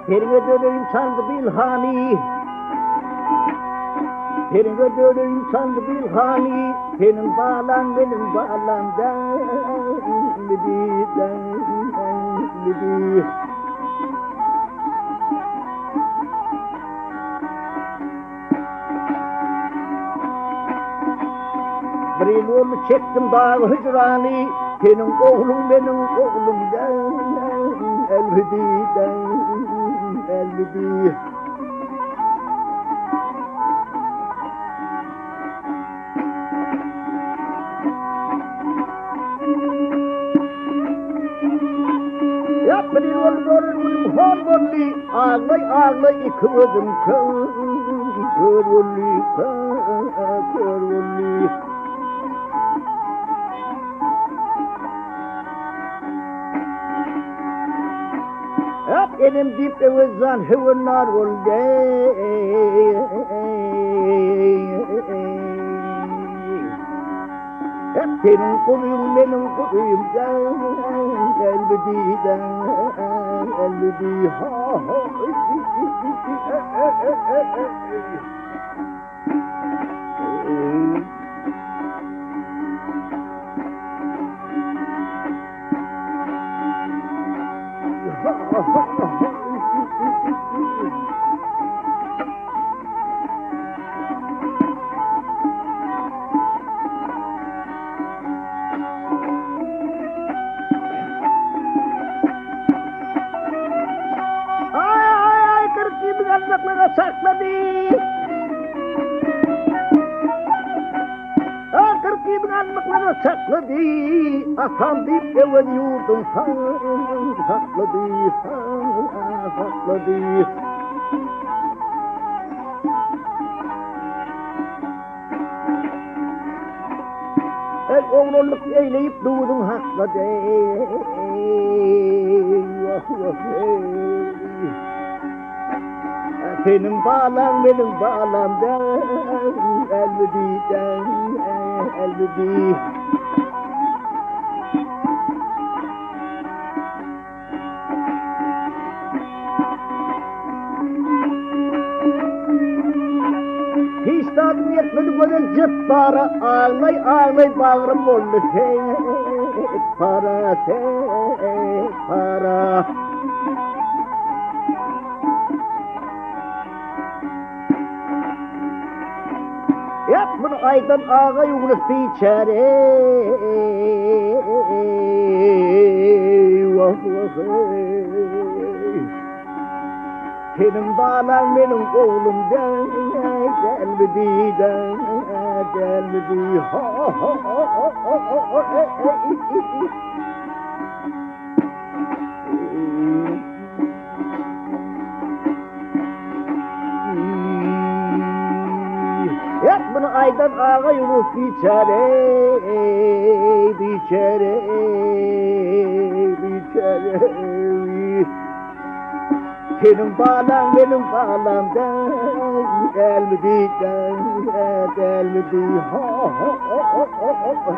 Perine döneyim sandı bilhani. Perine döneyim sandı bilhani. Senin bağlan benim bağlan denmedi, denmedi. Bir yolu çektim dağı hıcrani. Senin oğlum benim oğlum elbidi, elbidi. Yap bir yolu görürüm hormonli. Ağlay ağlay kıvırdım kırvulli, kırvulli. Hep elim dip evizden hıvırlar oldu. Hep senin kuluyum benim kuluyum elbidi, elbidi. Ha ha. Ay tertib anaklara sakladı. Tertib anaklara sakladı. Atam dip evin yurdum sakladı, sakladı. El oğluluk eyleyip doğdun hakladı. Senin bağlan benim bağlam elbidi, elbidi. Hiç tadım yetmedi böyle cıp para. Ağlay ağlay bağrım oldu. Para, para. Yap bunu aydan ağa yumruk biçare. Vah vah. Senin bağlan benim oğlum gelmedi, gelmedi. Ha ha ha ha. Yap bunu aydan ağa yumruk biçare, biçare, biçare. Senin bağlan benim bağlam gelmedi, gelmedi. Ha ha ha ha.